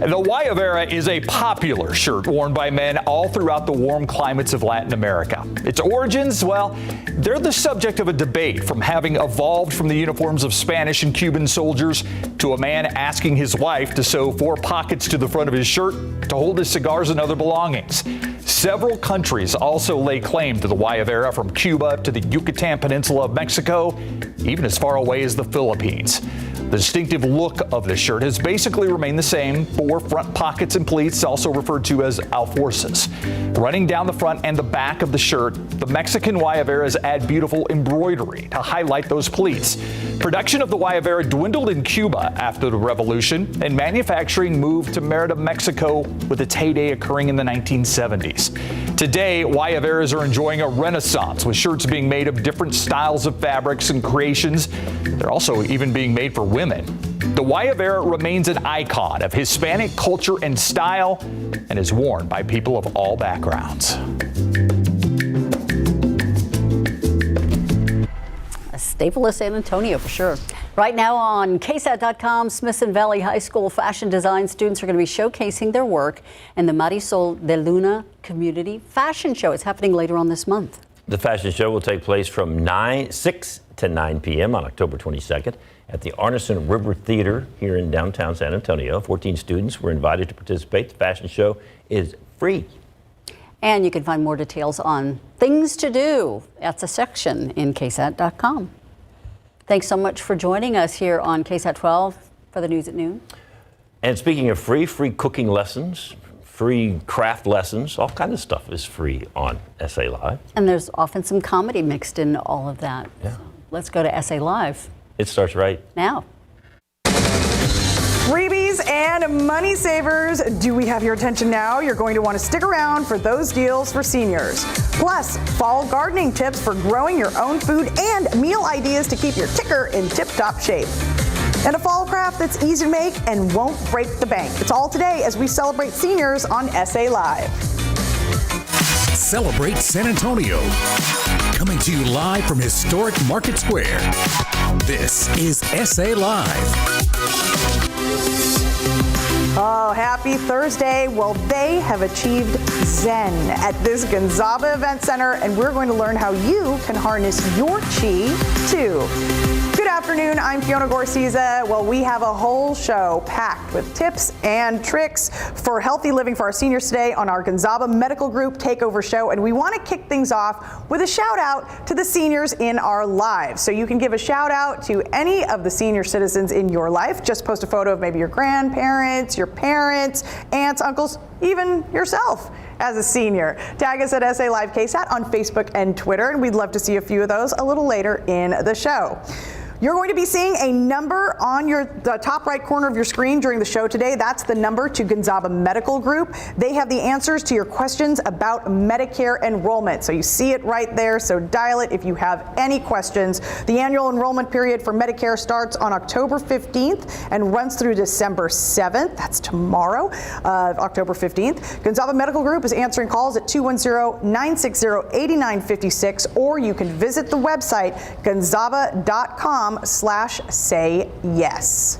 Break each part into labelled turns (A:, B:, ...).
A: The Guayabera is a popular shirt worn by men all throughout the warm climates of Latin America. Its origins, well, they're the subject of a debate, from having evolved from the uniforms of Spanish and Cuban soldiers to a man asking his wife to sew 4 pockets to the front of his shirt to hold his cigars and other belongings. Several countries also lay claim to the Guayabera, from Cuba to the Yucatan Peninsula of Mexico, even as far away as the Philippines. The distinctive look of the shirt has basically remained the same: 4 front pockets and pleats, also referred to as alforces. Running down the front and the back of the shirt, the Mexican Guayaberas add beautiful embroidery to highlight those pleats. Production of the Guayabera dwindled in Cuba after the revolution, and manufacturing moved to Merida, Mexico, with its heyday occurring in the 1970s. Today, Guayaberas are enjoying a renaissance, with shirts being made of different styles of fabrics and creations. They're also even being made for women. The Guayabera remains an icon of Hispanic culture and style, and is worn by people of all backgrounds.
B: A staple of San Antonio for sure. Right now on KSAT.com, Smithson Valley High School fashion design students are going to be showcasing their work in the Marisol de Luna Community Fashion Show. It's happening later on this month.
C: The fashion show will take place from 6 to 9 p.m. on October 22nd at the Arneson River Theater here in downtown San Antonio. 14 students were invited to participate. The fashion show is free.
B: And you can find more details on things to do. That's a section in KSAT.com. Thanks so much for joining us here on KSAT 12 for the news at noon.
C: And speaking of free cooking lessons, free craft lessons, all kinds of stuff is free on SA Live.
B: And there's often some comedy mixed in all of that.
C: Yeah.
B: So let's go to SA Live
C: It starts right
B: now.
D: Freebies and money savers. Do we have your attention now? You're going to want to stick around for those deals for seniors. Plus, fall gardening tips for growing your own food and meal ideas to keep your ticker in tip-top shape. And a fall craft that's easy to make and won't break the bank. It's all today as we celebrate seniors on SA Live.
E: Celebrate San Antonio. Coming to you live from historic Market Square. This is SA Live.
D: Oh, happy Thursday. Well, they have achieved Zen at this Gonzaba event center, and we're going to learn how you can harness your chi too. Good afternoon, I'm Fiona Gorsiza. Well, we have a whole show packed with tips and tricks for healthy living for our seniors today on our Gonzaba Medical Group Takeover Show. And we want to kick things off with a shout out to the seniors in our lives. So you can give a shout out to any of the senior citizens in your life. Just post a photo of maybe your grandparents, your parents, aunts, uncles, even yourself as a senior. Tag us at SA Live KSAT on Facebook and Twitter, and we'd love to see a few of those a little later in the show. You're going to be seeing a number on the top right corner of your screen during the show today. That's the number to Gonzaba Medical Group. They have the answers to your questions about Medicare enrollment. So you see it right there, so dial it if you have any questions. The annual enrollment period for Medicare starts on October 15th and runs through December 7th. That's tomorrow, October 15th. Gonzaba Medical Group is answering calls at 210-960-8956, or you can visit the website gonzaba.com/say yes.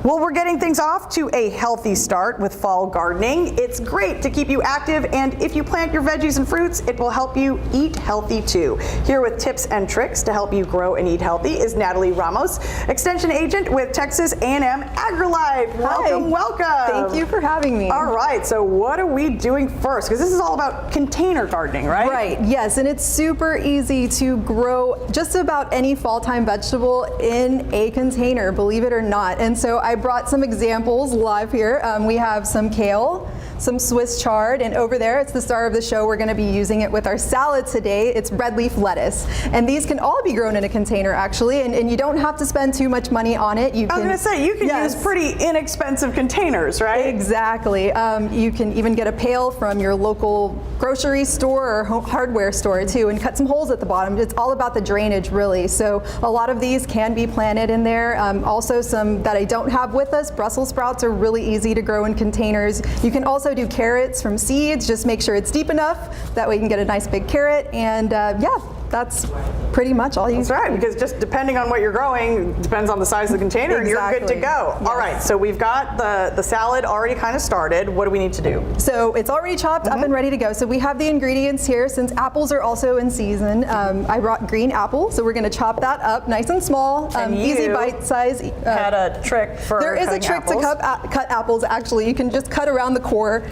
D: Well, we're getting things off to a healthy start with fall gardening. It's great to keep you active, and if you plant your veggies and fruits, it will help you eat healthy too. Here with tips and tricks to help you grow and eat healthy is Natalie Ramos, Extension Agent with Texas A&M AgriLife. Welcome, welcome.
F: Thank you for having me.
D: All right, so what are we doing first? Because this is all about container gardening, right?
F: Right, yes, and it's super easy to grow just about any fall-time vegetable in a container, believe it or not. And so I brought some examples live here. We have some kale, some Swiss chard, and over there, it's the star of the show. We're going to be using it with our salad today. It's red leaf lettuce. And these can all be grown in a container, actually, and you don't have to spend too much money on it.
D: I was going to say, you can use pretty inexpensive containers, right?
F: Exactly. You can even get a pail from your local grocery store or hardware store, too, and cut some holes at the bottom. It's all about the drainage, really. So a lot of these can be planted in there. Also, some that I don't have with us, Brussels sprouts are really easy to grow in containers. You can also do carrots from seeds. Just make sure it's deep enough. That way you can get a nice big carrot. And yeah, that's pretty much all you
D: That's right, because just depending on what you're growing, depends on the size of the container, and you're good to go.
F: Yes.
D: All right, so we've got the salad already kind of started. What do we need to do?
F: So it's already chopped up and ready to go. So we have the ingredients here. Since apples are also in season, I brought green apple. So we're going to chop that up nice and small, easy bite size.
D: Had a trick for
F: There is a
D: cutting
F: trick
D: apples.
F: to cut apples. Actually, you can just cut around the core.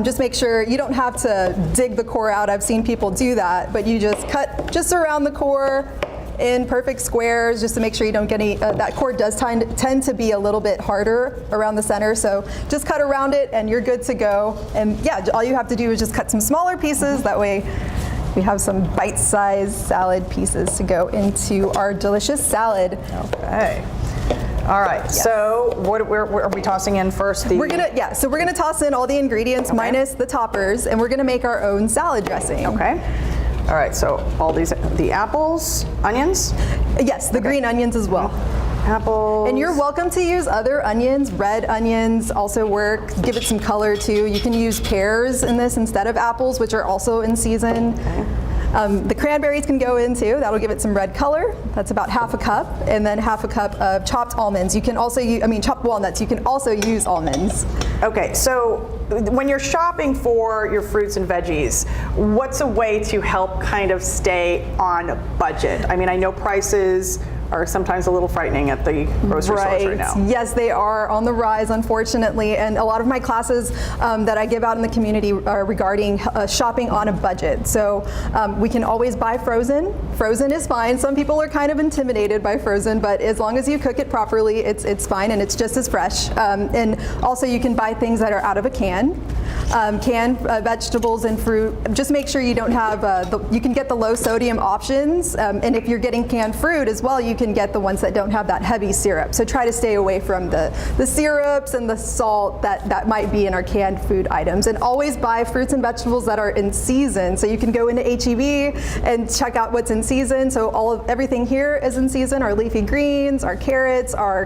F: Just make sure you don't have to dig the core out. I've seen people do that, but you just cut just around the core in perfect squares, just to make sure you don't get any. That core does tend to be a little bit harder around the center, so just cut around it and you're good to go. And yeah, all you have to do is just cut some smaller pieces. That way we have some bite-sized salad pieces to go into our delicious salad.
D: Okay. All right.
F: Yes.
D: So what are we tossing in first?
F: We're gonna toss in all the ingredients minus the toppers, and we're gonna make our own salad dressing.
D: Okay. All right. So all the apples, onions.
F: Yes, the green onions as well.
D: Apples.
F: And you're welcome to use other onions. Red onions also work. Give it some color too. You can use pears in this instead of apples, which are also in season.
D: Okay.
F: The cranberries can go in too. That'll give it some red color. That's about half a cup, and then half a cup of chopped almonds. You can also use, chopped walnuts. You can also use almonds.
D: Okay, so when you're shopping for your fruits and veggies, what's a way to help kind of stay on budget? I mean, I know prices are sometimes a little frightening at the grocery stores right now.
F: Yes, they are on the rise, unfortunately. And a lot of my classes that I give out in the community are regarding shopping on a budget. So we can always buy frozen. Frozen is fine. Some people are kind of intimidated by frozen, but as long as you cook it properly, it's fine, and it's just as fresh. And also you can buy things that are out of a can. Canned vegetables and fruit. Just make sure you don't have, you can get the low sodium options, and if you're getting canned fruit as well, you can get the ones that don't have that heavy syrup. So try to stay away from the syrups and the salt that might be in our canned food items. And always buy fruits and vegetables that are in season. So you can go into HEB and check out what's in season. So everything here is in season. Our leafy greens, our carrots, our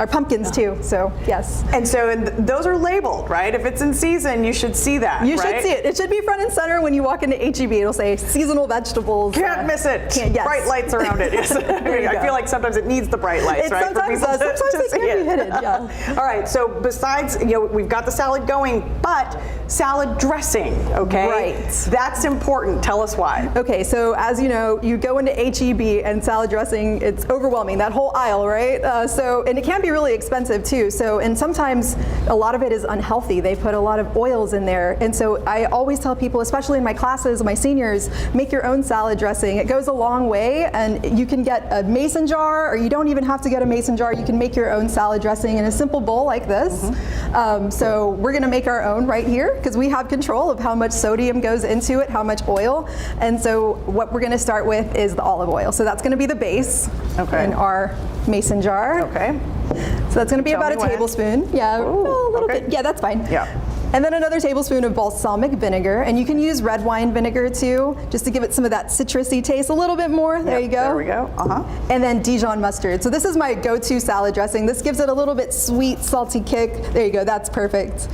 F: pumpkins too. So yes.
D: And so those are labeled, right? If it's in season, you should see that.
F: You should see it. It should be front and center when you walk into HEB. It'll say seasonal vegetables.
D: Can't miss it.
F: Yes.
D: Bright lights around it. I feel like sometimes it needs the bright lights, right?
F: Sometimes does. Sometimes it can be hidden. Yeah.
D: All right. So besides, we've got the salad going, but salad dressing. Okay.
F: Right.
D: That's important. Tell us why.
F: Okay. So as you know, you go into HEB and salad dressing, it's overwhelming. That whole aisle, right? And it can be really expensive too. And sometimes a lot of it is unhealthy. They put a lot of oils in there. And so I always tell people, especially in my classes, my seniors, make your own salad dressing. It goes a long way, and you can get a mason jar, or you don't even have to get a mason jar. You can make your own salad dressing in a simple bowl like this. So we're gonna make our own right here, because we have control of how much sodium goes into it, how much oil. And so what we're gonna start with is the olive oil. So that's gonna be the base in our mason jar.
D: Okay.
F: So that's gonna be about a tablespoon. Yeah,
D: Ooh,
F: a little
D: okay.
F: bit. Yeah, that's fine.
D: Yeah.
F: And then another tablespoon of balsamic vinegar, and you can use red wine vinegar too, just to give it some of that citrusy taste a little bit more. There you go.
D: There we go.
F: And then Dijon mustard. So this is my go-to salad dressing. This gives it a little bit sweet, salty kick. There you go. That's perfect.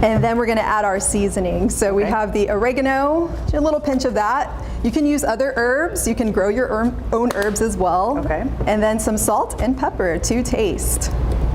F: And then we're going to add our seasoning. So we have the oregano, a little pinch of that. You can use other herbs. You can grow your own herbs as well.
D: Okay.
F: And then some salt and pepper to taste.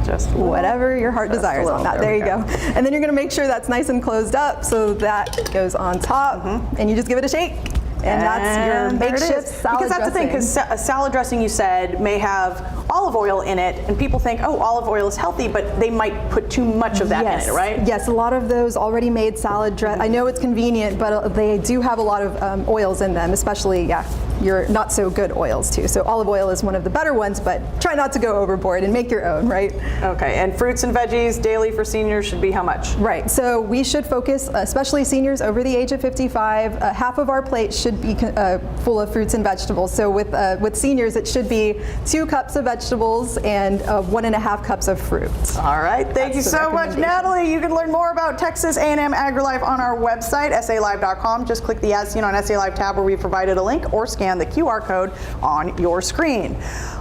D: Just
F: Whatever your heart desires on that. There you go. And then you're going to make sure that's nice and closed up, so that goes on top, and you just give it a shake. And that's your makeshift salad
D: Because that's the thing, because a salad dressing, you said, may have olive oil in it, and people think, oh, olive oil is healthy, but they might put too much of that in it, right?
F: Yes, a lot of those already made salad dress. I know it's convenient, but they do have a lot of oils in them, especially, your not so good oils too. So olive oil is one of the better ones, but try not to go overboard and make your own, right?
D: Okay, and fruits and veggies daily for seniors should be how much?
F: Right, so we should focus, especially seniors over the age of 55, half of our plate should be full of fruits and vegetables. So with seniors, it should be 2 cups of vegetables and 1.5 cups of fruit.
D: All right, thank you so much, Natalie. You can learn more about Texas A&M AgriLife on our website, salive.com. Just click the As Seen on SA Live tab where we provided a link, or scan scan the QR code on your screen.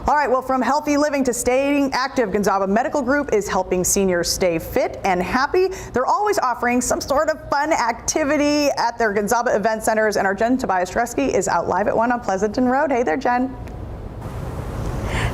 D: All right, well, from healthy living to staying active, Gonzaba Medical Group is helping seniors stay fit and happy. They're always offering some sort of fun activity at their Gonzaba event centers, and our Jen Tobias-Tresky is out live at one on Pleasanton Road. Hey there, Jen.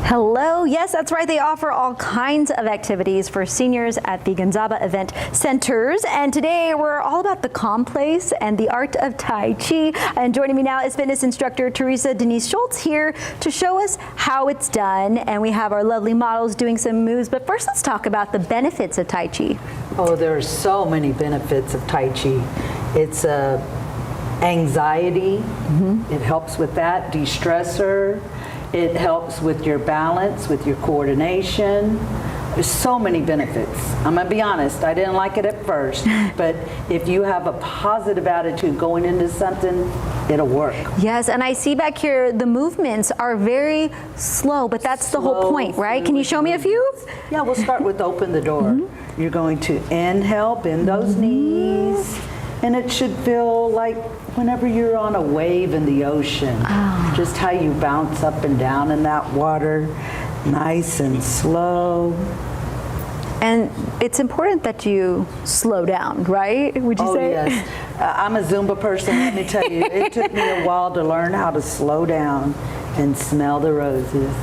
G: Hello. Yes, that's right. They offer all kinds of activities for seniors at the Gonzaba event centers. And today we're all about the calm place and the art of Tai Chi. And joining me now is fitness instructor Teresa Denise Schultz here to show us how it's done. And we have our lovely models doing some moves. But first, let's talk about the benefits of Tai Chi.
H: Oh, there are so many benefits of Tai Chi. It's anxiety. It helps with that. De-stressor. It helps with your balance, with your coordination. There's so many benefits. I'm gonna be honest, I didn't like it at first, but if you have a positive attitude going into something, it'll work.
G: Yes, and I see back here the movements are very slow, but that's the whole point, right? Can you show me a few?
H: Yeah, we'll start with open the door. You're going to inhale, bend those knees, and it should feel like whenever you're on a wave in the ocean, just how you bounce up and down in that water, nice and slow.
G: And it's important that you slow down, right? Would you say?
H: Oh, yes. I'm a Zumba person, let me tell you. It took me a while to learn how to slow down and smell the roses.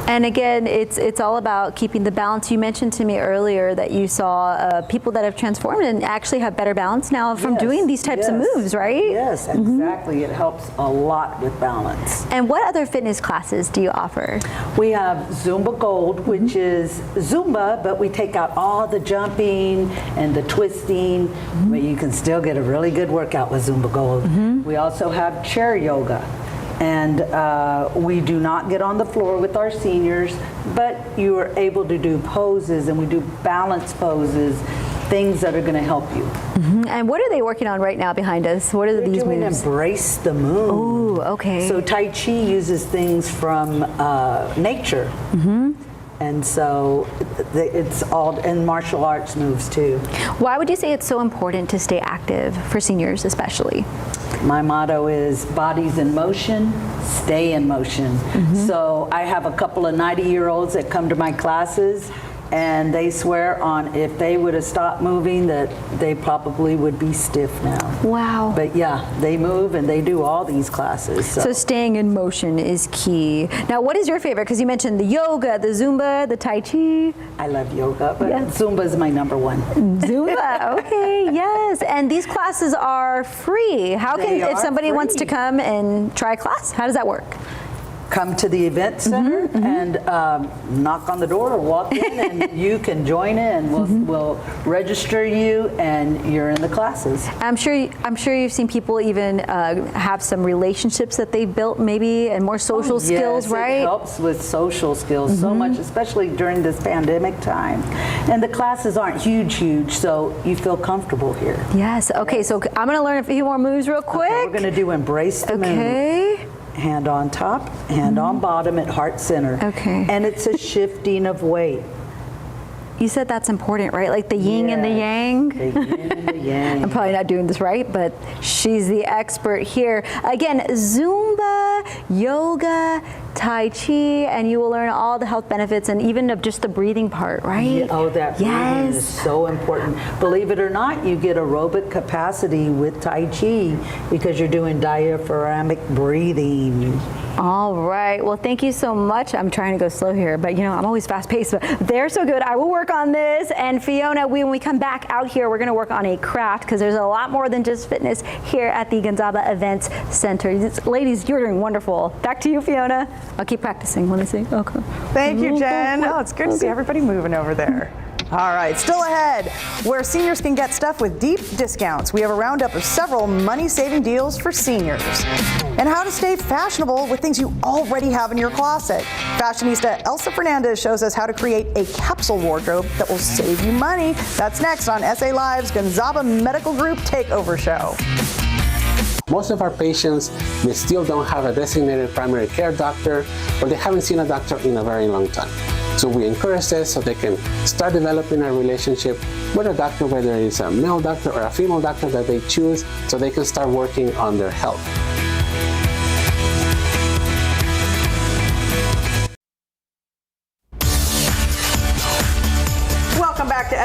G: And again, it's all about keeping the balance. You mentioned to me earlier that you saw people that have transformed and actually have better balance now from doing these types of moves, right?
H: Yes, exactly. It helps a lot with balance.
G: And what other fitness classes do you offer?
H: We have Zumba Gold, which is Zumba, but we take out all the jumping and the twisting, but you can still get a really good workout with Zumba Gold. We also have chair yoga. And we do not get on the floor with our seniors, but you are able to do poses, and we do balance poses, things that are going to help you.
G: And what are they working on right now behind us? What are these moves?
H: Embrace the moon.
G: Oh, okay.
H: So Tai Chi uses things from nature. And so it's all, and martial arts moves too.
G: Why would you say it's so important to stay active for seniors especially?
H: My motto is bodies in motion, stay in motion. So I have a couple of 90-year-olds that come to my classes, and they swear on if they would have stopped moving that they probably would be stiff now.
G: Wow.
H: But yeah, they move and they do all these classes.
G: So staying in motion is key. Now, what is your favorite? Because you mentioned the yoga, the Zumba, the Tai Chi.
H: I love yoga, but Zumba is my number one.
G: Zumba, okay, yes. And these classes are free. How can, if somebody wants to come and try a class, how does that work?
H: Come to the event center and knock on the door or walk in, and you can join in. We'll register you, and you're in the classes.
G: I'm sure you've seen people even have some relationships that they've built, maybe, and more social skills, right?
H: It helps with social skills so much, especially during this pandemic time. And the classes aren't huge, so you feel comfortable here.
G: Yes. Okay. So I'm going to learn a few more moves real quick.
H: Okay, we're going to do embrace the moon.
G: Okay.
H: Hand on top, hand on bottom at heart center.
G: Okay.
H: And it's a shifting of weight.
G: You said that's important, right? Like the yin and the yang?
H: The yin and the yang.
G: I'm probably not doing this right, but she's the expert here. Again, Zumba, yoga, Tai Chi, and you will learn all the health benefits and even of just the breathing part, right?
H: Yeah, oh, that breathing is so important. Believe it or not, you get aerobic capacity with Tai Chi because you're doing diaphragmatic breathing.
G: All right. Well, thank you so much. I'm trying to go slow here, but you know, I'm always fast paced, but they're so good. I will work on this. And Fiona, when we come back out here, we're going to work on a craft because there's a lot more than just fitness here at the Gonzaba Events Center. Ladies, you're doing wonderful. Back to you, Fiona. I'll keep practicing. Want to see? Okay.
D: Thank you, Jen. Oh, it's good to see everybody moving over there. All right, still ahead, where seniors can get stuff with deep discounts. We have a roundup of several money-saving deals for seniors. And how to stay fashionable with things you already have in your closet. Fashionista Elsa Fernandez shows us how to create a capsule wardrobe that will save you money. That's next on SA Live's Gonzaba Medical Group Takeover Show.
I: Most of our patients, they still don't have a designated primary care doctor, or they haven't seen a doctor in a very long time. So we encourage this so they can start developing a relationship with a doctor, whether it's a male doctor or a female doctor that they choose, so they can start working on their health.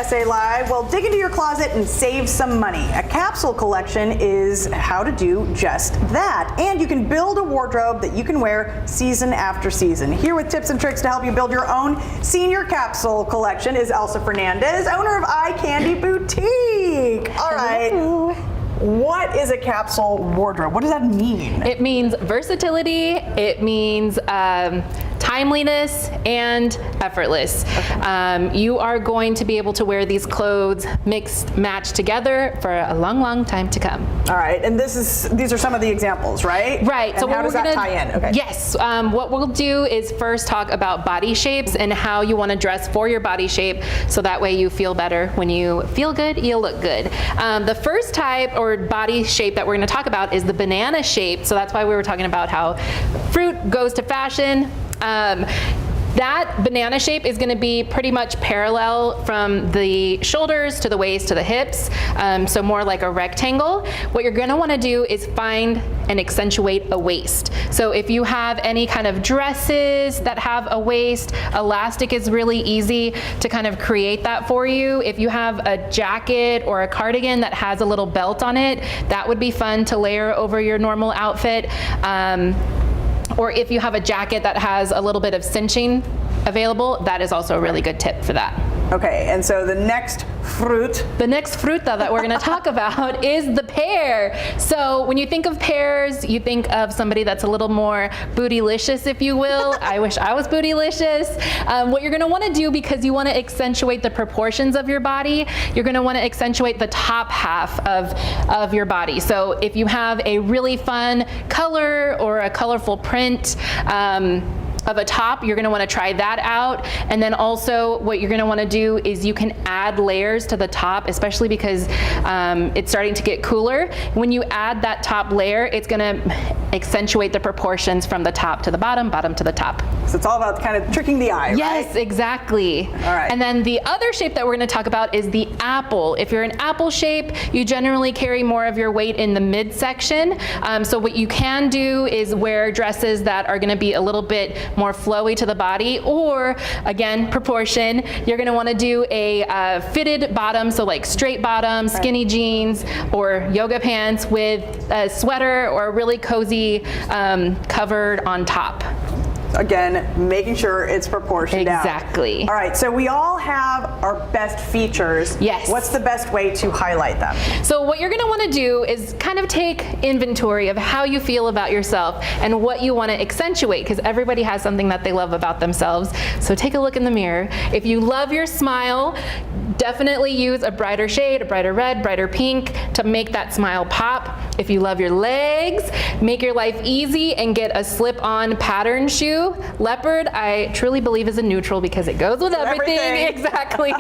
D: SA Live. Well, dig into your closet and save some money. A capsule collection is how to do just that. And you can build a wardrobe that you can wear season after season. Here with tips and tricks to help you build your own senior capsule collection is Elsa Fernandez, owner of Eye Candy Boutique. All right.
J: Hello.
D: What is a capsule wardrobe? What does that mean?
J: It means versatility, it means timeliness, and effortless. Okay. You are going to be able to wear these clothes mixed, matched together for a long, long time to come.
D: All right, and these are some of the examples, right?
J: Right.
D: And
J: so
D: how does that tie in? Okay.
J: Yes. What we'll do is first talk about body shapes and how you want to dress for your body shape, so that way you feel better. When you feel good, you look good. The first type or body shape that we're going to talk about is the banana shape. So that's why we were talking about how fruit goes to fashion. That banana shape is going to be pretty much parallel from the shoulders to the waist to the hips, so more like a rectangle. What you're going to want to do is find and accentuate a waist. So if you have any kind of dresses that have a waist, elastic is really easy to kind of create that for you. If you have a jacket or a cardigan that has a little belt on it, that would be fun to layer over your normal outfit. Or if you have a jacket that has a little bit of cinching available, that is also a really good tip for that.
D: Okay, and so the next fruit.
J: The next fruta that we're going to talk about is the pear. So when you think of pears, you think of somebody that's a little more bootylicious, if you will. I wish I was bootylicious. What you're going to want to do, because you want to accentuate the proportions of your body, you're going to want to accentuate the top half of your body. So if you have a really fun color or a colorful print, of a top, you're going to want to try that out. And then also what you're going to want to do is you can add layers to the top, especially because it's starting to get cooler. When you add that top layer, it's going to accentuate the proportions from the top to the bottom, bottom to the top.
D: So it's all about kind of tricking the eye,
J: yes,
D: right?
J: exactly.
D: All right.
J: And then the other shape that we're going to talk about is the apple. If you're an apple shape, you generally carry more of your weight in the midsection. So what you can do is wear dresses that are going to be a little bit more flowy to the body, or again, proportion. You're going to want to do a fitted bottom, so like straight bottom, skinny jeans, or yoga pants with a sweater or a really cozy covered on top.
D: Again, making sure it's proportioned out.
J: Exactly.
D: All right, so we all have our best features.
J: Yes.
D: What's the best way to highlight them?
J: So what you're going to want to do is kind of take inventory of how you feel about yourself and what you want to accentuate, because everybody has something that they love about themselves. So take a look in the mirror. If you love your smile, definitely use a brighter shade, a brighter red, brighter pink to make that smile pop. If you love your legs, make your life easy and get a slip-on pattern shoe. Leopard, I truly believe, is a neutral because it goes with everything. Exactly.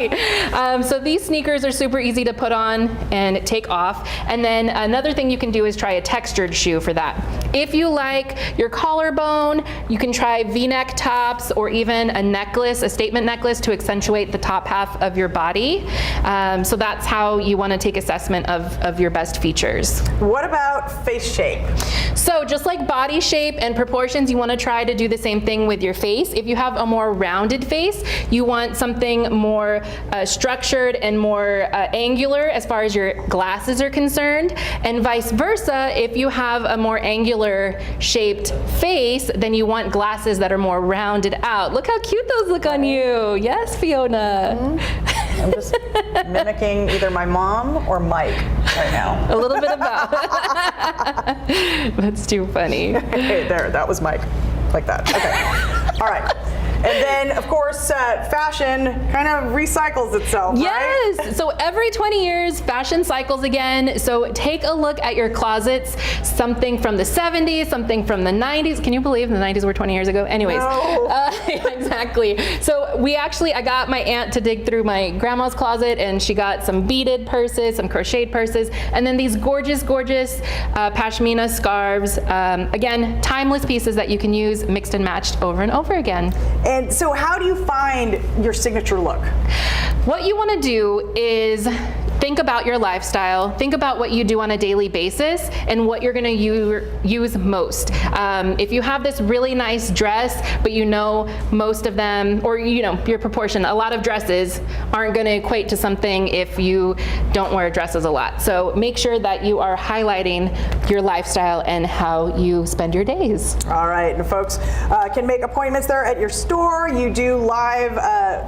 J: So these sneakers are super easy to put on and take off. And then another thing you can do is try a textured shoe for that. If you like your collarbone, you can try V-neck tops or even a necklace, a statement necklace, to accentuate the top half of your body. So that's how you want to take assessment of your best features.
D: What about face shape?
J: So just like body shape and proportions, you want to try to do the same thing with your face. If you have a more rounded face, you want something more structured and more angular as far as your glasses are concerned, and vice versa. If you have a more angular shaped face, then you want glasses that are more rounded out. Look how cute those look on you. Yes, Fiona.
D: Mm-hmm. I'm just mimicking either my mom or Mike right now.
J: A little bit of both. That's too funny.
D: Okay, there, that was Mike. Like that. Okay. All right. And then, of course, fashion kind of recycles itself,
J: yes.
D: right?
J: So every 20 years, fashion cycles again. So take a look at your closets. Something from the 70s, something from the 90s. Can you believe the 90s were 20 years ago? Anyways.
D: No.
J: Exactly. So I got my aunt to dig through my grandma's closet, and she got some beaded purses, some crocheted purses, and then these gorgeous, gorgeous pashmina scarves. Again, timeless pieces that you can use mixed and matched over and over again.
D: And so how do you find your signature look?
J: What you want to do is think about your lifestyle, think about what you do on a daily basis and what you're gonna use most. If you have this really nice dress, but you know most of them, or you know, your proportion, a lot of dresses aren't gonna equate to something if you don't wear dresses a lot. So make sure that you are highlighting your lifestyle and how you spend your days.
D: All right, and folks can make appointments there at your store. You do live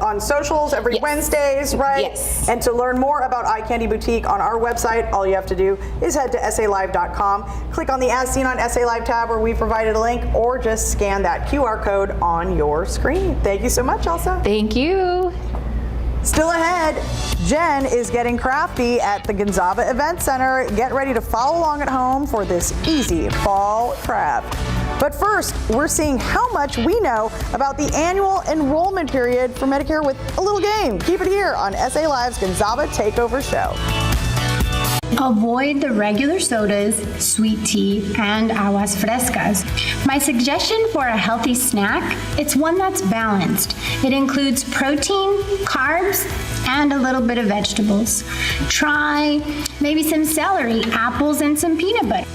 D: on socials every Wednesdays, right?
J: Yes.
D: And to learn more about Eye Candy Boutique on our website, all you have to do is head to salive.com, click on the As Seen on SA Live tab where we provided a link, or just scan that QR code on your screen. Thank you so much, Elsa.
J: Thank you.
D: Still ahead, Jen is getting crafty at the Gonzaba Event Center. Get ready to follow along at home for this easy fall craft. But first, we're seeing how much we know about the annual enrollment period for Medicare with a little game. Keep it here on SA Live's Gonzaba Takeover Show.
K: Avoid the regular sodas, sweet tea, and aguas frescas. My suggestion for a healthy snack, it's one that's balanced. It includes protein, carbs, and a little bit of vegetables. Try maybe some celery, apples, and some peanut butter.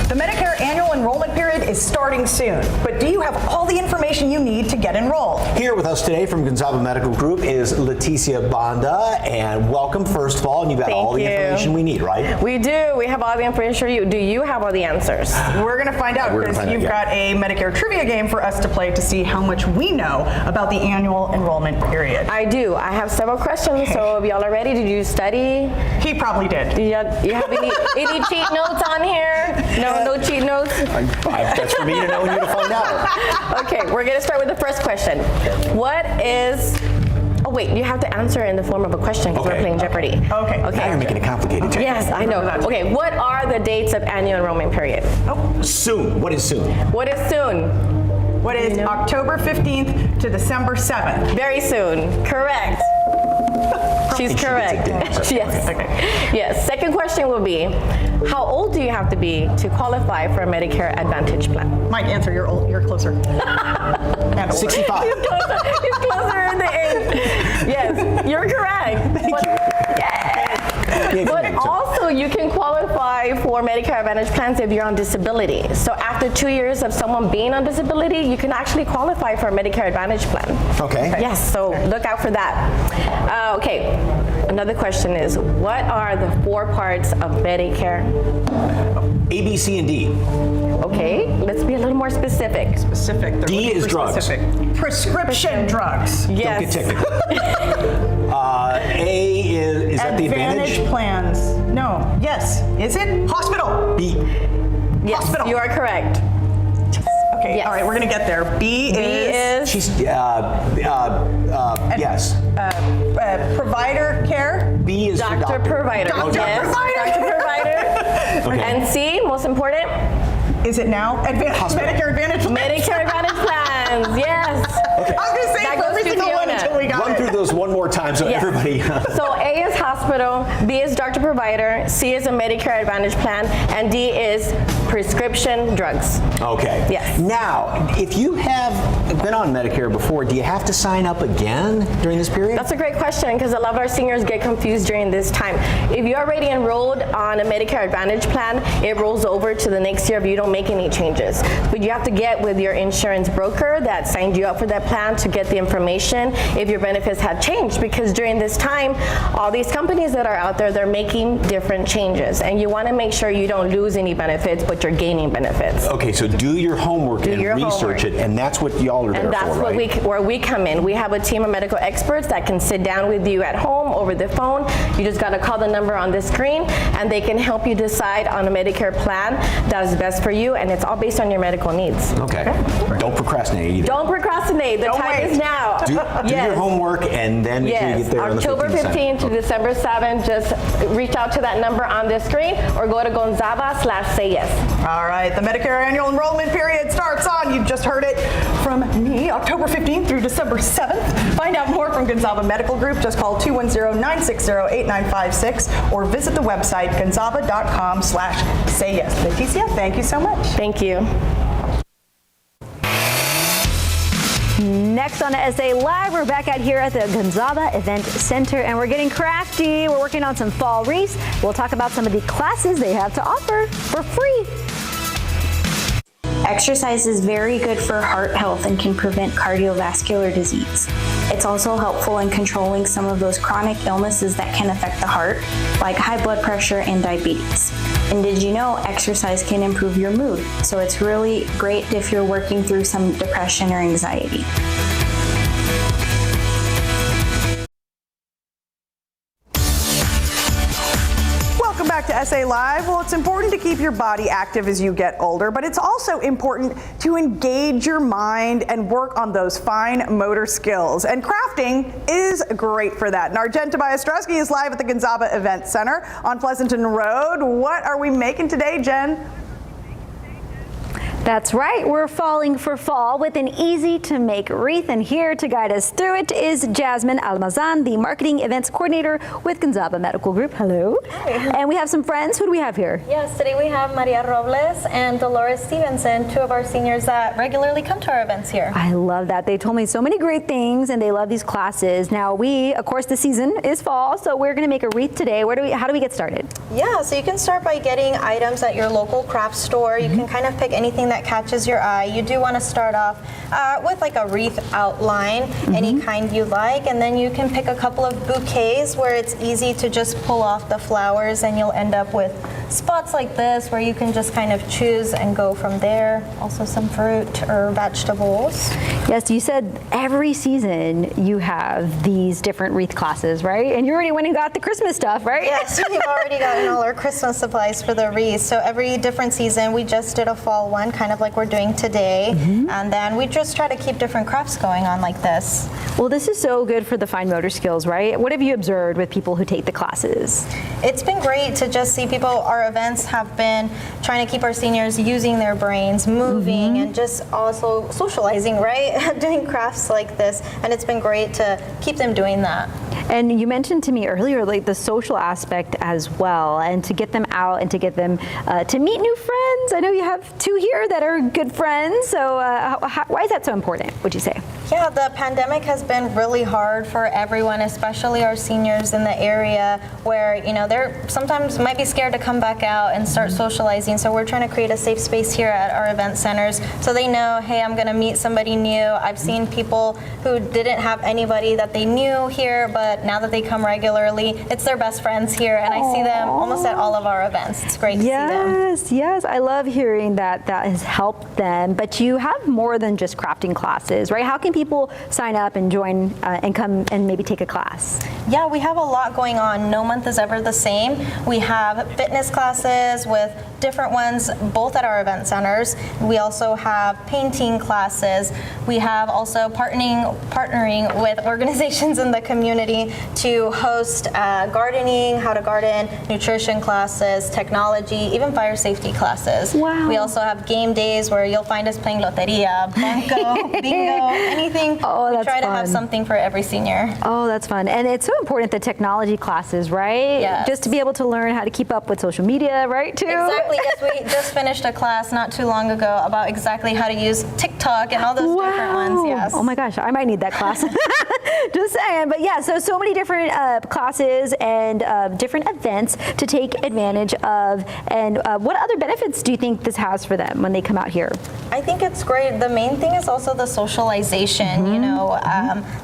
D: The Medicare annual enrollment period is starting soon, but do you have all the information you need to get enrolled?
L: Here with us today from Gonzaba Medical Group is Leticia Banda, and welcome first of all, and you've got all the information we need, right?
M: We do. We have all the information for you. Do you have all the answers?
D: We're going to find out because you've got a Medicare trivia game for us to play to see how much we know about the annual enrollment period.
M: I do. I have several questions, so if y'all are ready, did you study?
D: He probably did.
M: Do you have any cheat notes on here? No cheat notes?
L: That's for me to know and you to find out.
M: Okay, we're going to start with the first question. What is... Oh, wait, you have to answer in the form of a question because we're playing Jeopardy.
D: Okay.
L: Now you're making it complicated.
M: Yes, I know. Okay, what are the dates of annual enrollment period?
L: Soon. What is soon?
M: What is soon?
D: What is October 15th to December 7th?
M: Very soon. Correct. She's correct. Yes. Okay. Yes. Second question will be, how old do you have to be to qualify for a Medicare Advantage plan?
D: Mike, answer. You're old. You're closer.
L: 65.
M: He's closer in the age. Yes, you're correct. But also, you can qualify for Medicare Advantage plans if you're on disability. So after 2 years of someone being on disability, you can actually qualify for a Medicare Advantage plan.
L: Okay.
M: Yes, so look out for that. Okay, another question is, what are the 4 parts of Medicare?
L: A, B, C, and D.
M: Okay, let's be a little more specific.
L: D is drugs.
D: Prescription drugs.
M: Yes.
L: Don't get technical. A is that the advantage?
D: Plans. No. Yes. Is it? Hospital.
L: B.
M: Yes,
D: Hospital.
M: you are correct.
D: Okay.
M: Yes.
D: All right. We're gonna get there. B is.
L: She's yes.
D: Provider care.
L: B is for
M: Doctor provider.
D: Doctor
M: Yes,
D: provider.
M: Doctor provider.
L: Okay.
M: And C, most important,
D: Is it now? Medicare Advantage plans.
M: Medicare Advantage plans. Yes.
L: Okay.
D: I was gonna say
M: That
D: for
M: goes
D: every
M: to
D: single one
M: Fiona.
D: until we got
L: Run
D: it.
L: through those one more time so
M: Yes.
L: everybody.
M: So A is hospital, B is doctor provider, C is a Medicare Advantage plan, and D is prescription drugs.
L: Okay.
M: Yes.
L: Now, if you have been on Medicare before, do you have to sign up again during this period?
M: That's a great question because a lot of our seniors get confused during this time. If you're already enrolled on a Medicare Advantage plan, it rolls over to the next year if you don't make any changes. But you have to get with your insurance broker that signed you up for that plan to get the information if your benefits have changed, because during this time, all these companies that are out there, they're making different changes, and you want to make sure you don't lose any benefits, but you're gaining benefits.
L: Okay, so do your homework and
M: your
L: research
M: homework.
L: it, and that's what y'all are there
M: And that's
L: for,
M: what
L: right?
M: where we come in. We have a team of medical experts that can sit down with you at home over the phone. You just got to call the number on the screen, and they can help you decide on a Medicare plan that is best for you, and it's all based on your medical needs.
L: Okay. Don't procrastinate either.
M: Don't procrastinate. The time is now.
L: Do
M: Yes.
L: your homework, and then make sure you
M: Yes,
L: get there on the
M: October
L: 15th.
M: 15th to December 7th, just reach out to that number on the screen or go to Gonzaba/say yes.
D: All right, the Medicare annual enrollment period starts on, you just heard it from me, October 15th through December 7th. Find out more from Gonzaba Medical Group. Just call 210-960-8956 or visit the website gonzaba.com/say yes. Leticia, thank you so much.
M: Thank you.
G: Next on SA Live, we're back out here at the Gonzaba Event Center, and we're getting crafty. We're working on some fall wreaths. We'll talk about some of the classes they have to offer for free.
N: Exercise is very good for heart health and can prevent cardiovascular disease. It's also helpful in controlling some of those chronic illnesses that can affect the heart, like high blood pressure and diabetes. And did you know exercise can improve your mood? So it's really great if you're working through some depression or anxiety.
D: Welcome back to SA Live. Well, it's important to keep your body active as you get older, but it's also important to engage your mind and work on those fine motor skills. And crafting is great for that. And our Jen Tobias-Drusky is live at the Gonzaba Event Center on Pleasanton Road. What are we making today, Jen?
G: That's right, we're falling for fall with an easy-to-make wreath, and here to guide us through it is Jasmine Almazan, the Marketing Events Coordinator with Gonzaba Medical Group. Hello.
O: Hi.
G: And we have some friends. Who do we have here?
O: Yes, today we have Maria Robles and Dolores Stevenson, two of our seniors that regularly come to our events here.
G: I love that. They told me so many great things, and they love these classes. Now, of course, the season is fall, so we're going to make a wreath today. How do we get started?
O: Yeah, so you can start by getting items at your local craft store. You can kind of pick anything that catches your eye. You do want to start off with like a wreath outline, any kind you like, and then you can pick a couple of bouquets where it's easy to just pull off the flowers, and you'll end up with spots like this where you can just kind of choose and go from there. Also some fruit or vegetables.
G: Yes, you said every season you have these different wreath classes, right? And you already went and got the Christmas stuff, right?
O: Yes, we've already gotten all our Christmas supplies for the wreath. So every different season, we just did a fall one, kind of like we're doing today. And then we just try to keep different crafts going on like this.
G: Well, this is so good for the fine motor skills, right? What have you observed with people who take the classes?
O: It's been great to just see people. Our events have been trying to keep our seniors using their brains, moving, and just also socializing, right? Doing crafts like this. And it's been great to keep them doing that.
G: And you mentioned to me earlier, like the social aspect as well, and to get them out and to get them to meet new friends. I know you have two here that are good friends. So why is that so important, would you say?
O: Yeah, the pandemic has been really hard for everyone, especially our seniors in the area where, you know, they're sometimes might be scared to come back out and start socializing. So we're trying to create a safe space here at our event centers so they know, hey, I'm going to meet somebody new. I've seen people who didn't have anybody that they knew here, but now that they come regularly, it's their best friends here, and I see them almost at all of our events. It's great to see them.
G: Yes, I love hearing that has helped them. But you have more than just crafting classes, right? How can people sign up and join and come and maybe take a class?
O: Yeah, we have a lot going on. No month is ever the same. We have fitness classes with different ones, both at our event centers. We also have painting classes. We have also partnering with organizations in the community to host gardening, how to garden, nutrition classes, technology, even fire safety classes.
G: Wow.
O: We also have game days where you'll find us playing loteria, banco, bingo, anything.
G: Oh, that's
O: We try to
G: fun.
O: have something for every senior.
G: Oh, that's fun. And it's so important, the technology classes, right?
O: Yes.
G: Just to be able to learn how to keep up with social media, right, too?
O: Exactly. Yes, we just finished a class not too long ago about exactly how to use TikTok and all those different ones. Yes.
G: Oh my gosh, I might need that class. Just saying. But yeah, so many different classes and different events to take advantage of. And what other benefits do you think this has for them when they come out here?
O: I think it's great. The main thing is also the socialization. You know,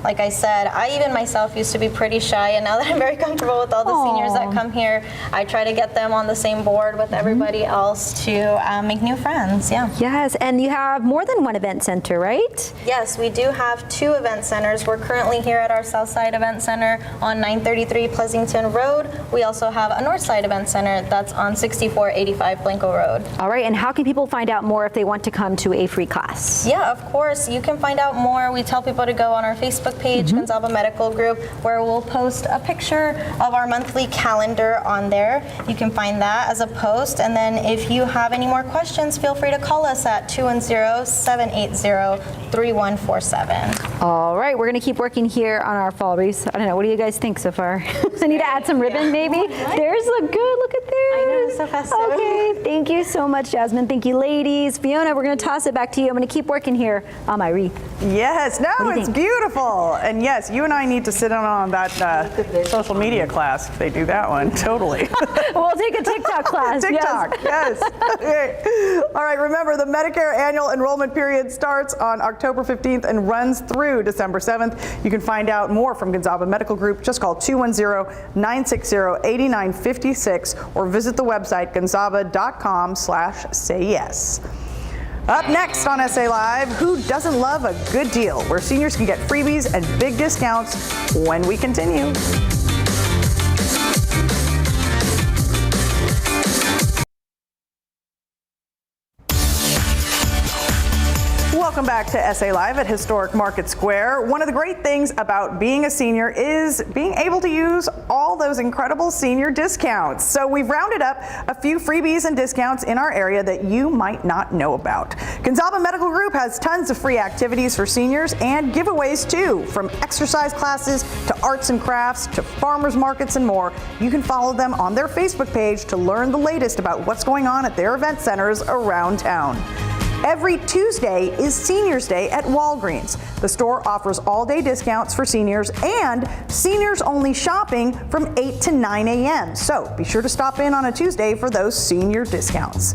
O: like I said, I even myself used to be pretty shy, and now that I'm very comfortable with all the seniors that come here, I try to get them on the same board with everybody else to make new friends. Yeah.
G: Yes, and you have more than one event center, right?
O: Yes, we do have two event centers. Seniors. We're currently here at our Southside Event Center on 933 Pleasanton Road. We also have a Northside Event Center that's on 6485 Blanco Road.
G: All right, and how can people find out more if they want to come to a free class?
O: Yeah, of course. You can find out more. We tell people to go on our Facebook page, Gonzaba Medical Group, where we'll post a picture of our monthly calendar on there. You can find that as a post. And then if you have any more questions, feel free to call us at 210-780-3147.
G: All right, we're going to keep working here on our fall wreaths. I don't know, what do you guys think so far? I need to add some ribbon, maybe? Theirs look good. Look at theirs.
O: I know, so festive.
G: Okay, thank you so much, Jasmine. Thank you, ladies. Fiona, we're going to toss it back to you. I'm going to keep working here on my wreath.
D: Yes, no, it's beautiful. And yes, you and I need to sit in on that social media class. They do that one, totally.
G: We'll take a TikTok class.
D: TikTok, yes. Okay. All right, remember the Medicare annual enrollment period starts on October 15th and runs through December 7th. You can find out more from Gonzaba Medical Group. Just call 210-960-8956 or visit the website gonzaba.com/sayyes. Up next on SA Live, who doesn't love a good deal where seniors can get freebies and big discounts when we continue. Welcome back to SA Live at Historic Market Square. One of the great things about being a senior is being able to use all those incredible senior discounts. So we've rounded up a few freebies and discounts in our area that you might not know about. Gonzaba Medical Group has tons of free activities for seniors and giveaways too, from exercise classes to arts and crafts to farmers markets and more. You can follow them on their Facebook page to learn the latest about what's going on at their event centers around town. Every Tuesday is Seniors Day at Walgreens. The store offers all-day discounts for seniors and seniors-only shopping from 8 to 9 a.m. So be sure to stop in on a Tuesday for those senior discounts.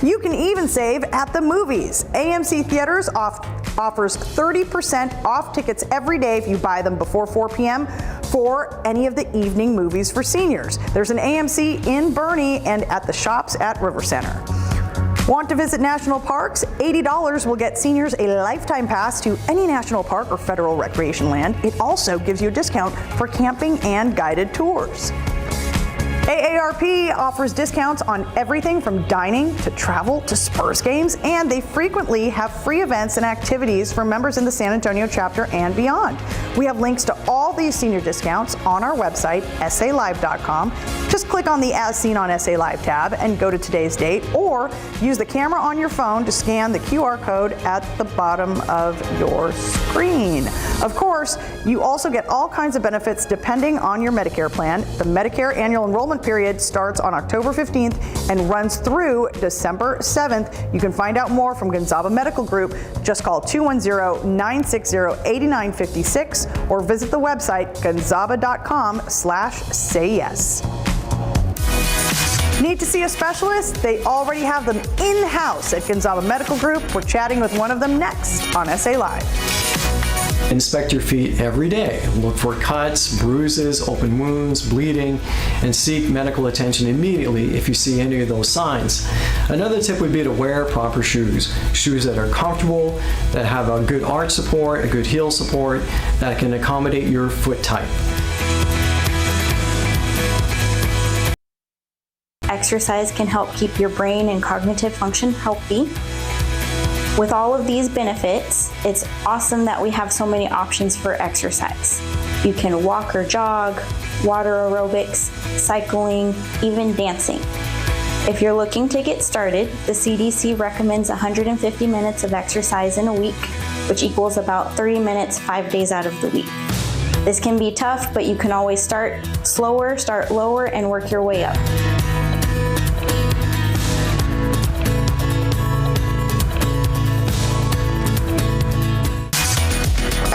D: You can even save at the movies. AMC Theaters offers 30% off tickets every day if you buy them before 4 p.m. for any of the evening movies for seniors. There's an AMC in Bernie and at the shops at River Center. Want to visit national parks? $80 will get seniors a lifetime pass to any national park or federal recreation land. It also gives you a discount for camping and guided tours. AARP offers discounts on everything from dining to travel to Spurs games, and they frequently have free events and activities for members in the San Antonio chapter and beyond. We have links to all these senior discounts on our website, salive.com. Just click on the As Seen on SA Live tab and go to today's date, or use the camera on your phone to scan the QR code at the bottom of your screen. Of course, you also get all kinds of benefits depending on your Medicare plan. The Medicare annual enrollment period starts on October 15th and runs through December 7th. You can find out more from Gonzaba Medical Group. Just call 210-960-8956 or visit the website gonzaba.com/sayyes. Need to see a specialist? They already have them in-house at Gonzaba Medical Group. We're chatting with one of them next on SA Live.
P: Inspect your feet every day. Look for cuts, bruises, open wounds, bleeding, and seek medical attention immediately if you see any of those signs. Another tip would be to wear proper shoes. Shoes that are comfortable, that have a good arch support, a good heel support, that can accommodate your foot type.
N: Exercise can help keep your brain and cognitive function healthy. With all of these benefits, it's awesome that we have so many options for exercise. You can walk or jog, water aerobics, cycling, even dancing. If you're looking to get started, the CDC recommends 150 minutes of exercise in a week, which equals about 30 minutes 5 days out of the week. This can be tough, but you can always start slower, start lower, and work your way up.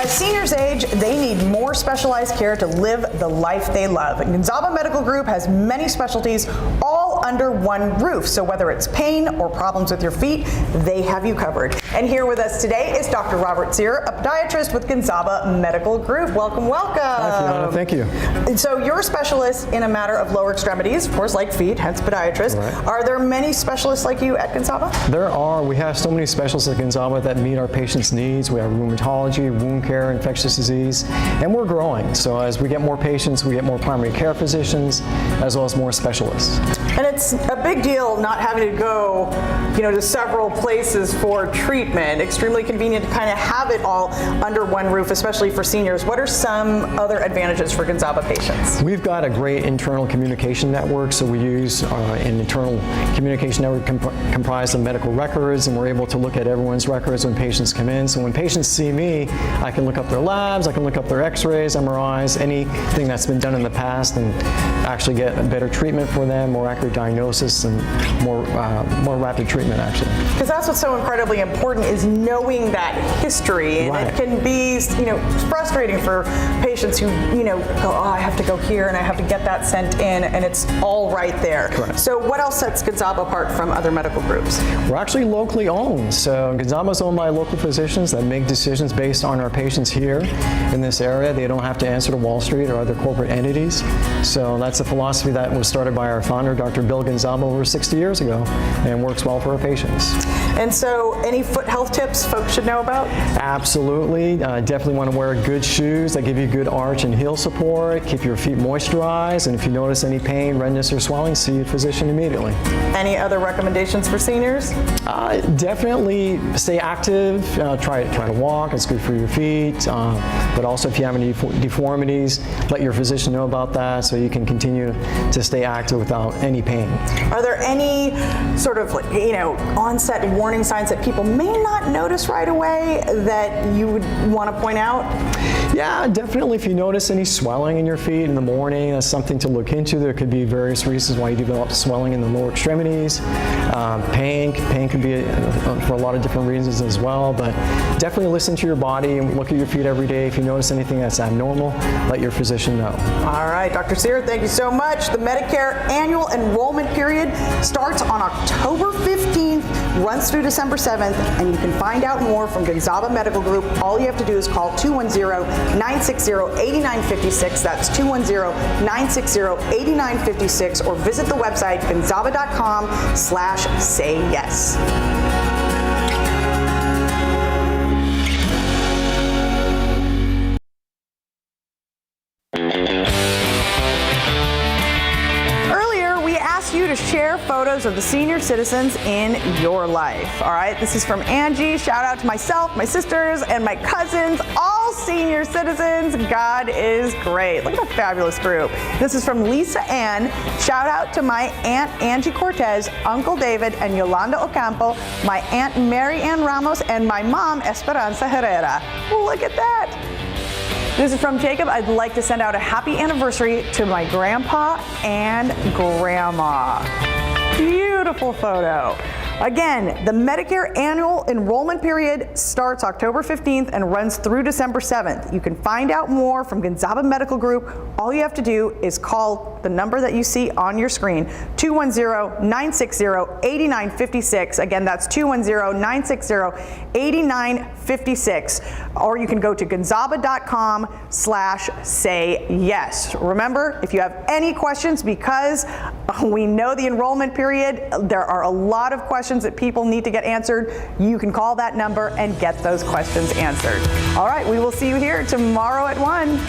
D: As seniors age, they need more specialized care to live the life they love. And Gonzaba Medical Group has many specialties all under one roof. So whether it's pain or problems with your feet, they have you covered. And here with us today is Dr. Robert Sear, a podiatrist with Gonzaba Medical Group. Welcome, welcome.
Q: Hi, Fiona. Thank you.
D: And so you're a specialist in a matter of lower extremities, of course, like feet, hence podiatrist.
Q: Right.
D: Are there many specialists like you at Gonzaba?
Q: There are. We have so many specialists at Gonzaba that meet our patients' needs. We have rheumatology, wound care,
P: rare infectious disease, and we're growing. So as we get more patients, we get more primary care physicians, as well as more specialists.
D: And it's a big deal not having to go, to several places for treatment. Extremely convenient to kind of have it all under one roof, especially for seniors. What are some other advantages for Gonzaba patients?
P: We've got a great internal communication network, so we use an internal communication network comprised of medical records, and we're able to look at everyone's records when patients come in. So when patients see me, I can look up their labs, I can look up their x-rays, MRIs, anything that's been done in the past, and actually get a better treatment for them, more accurate diagnosis, and more rapid treatment, actually.
D: Because that's what's so incredibly important, is knowing that history. And it can be, frustrating for patients who, go, oh, I have to go here and I have to get that sent in, and it's all right there.
P: Correct.
D: So what else sets Gonzaba apart from other medical groups?
P: We're actually locally owned. So Gonzaba is owned by local physicians that make decisions based on our patients here in this area. They don't have to answer to Wall Street or other corporate entities. So that's a philosophy that was started by our founder, Dr. Bill Gonzaba, over 60 years ago, and works well for our patients.
D: And so any foot health tips folks should know about?
P: Absolutely. Definitely want to wear good shoes that give you good arch and heel support. Keep your feet moisturized. And if you notice any pain, redness, or swelling, see your physician immediately.
D: Any other recommendations for seniors?
P: Definitely stay active. Try to walk. It's good for your feet. But also if you have any deformities, let your physician know about that so you can continue to stay active without any pain.
D: Are there any sort of onset warning signs that people may not notice right away that you would want to point out?
P: Yeah, definitely. If you notice any swelling in your feet in the morning, that's something to look into. There could be various reasons why you develop swelling in the lower extremities. Pain could be for a lot of different reasons as well, but definitely listen to your body and look at your feet every day. If you notice anything that's abnormal, let your physician know.
D: All right, Dr. Sear, thank you so much. The Medicare annual enrollment period starts on October 15th, runs through December 7th, and you can find out more from Gonzaba Medical Group. All you have to do is call 210-960-8956. That's 210-960-8956, or visit the website gonzaba.com/sayyes. You to share photos of the senior citizens in your life. All right, this is from Angie. Shout out to myself, my sisters, and my cousins, all senior citizens. God is great. Look at that fabulous group. This is from Lisa Ann. Shout out to my Aunt Angie Cortez, Uncle David, and Yolanda Ocampo, my Aunt Mary Ann Ramos, and my mom, Esperanza Herrera. Look at that. This is from Jacob. I'd like to send out a happy anniversary to my grandpa and grandma. Beautiful photo. Again, the Medicare annual enrollment period starts October 15th and runs through December 7th. You can find out more from Gonzaba Medical Group. All you have to do is call the number that you see on your screen, 210-960-8956. Again, that's 210-960-8956. Or you can go to gonzaba.com/sayyes. Remember, if you have any questions, because we know the enrollment period, there are a lot of questions that people need to get answered. You can call that number and get those questions answered. All right, we will see you here tomorrow at 1.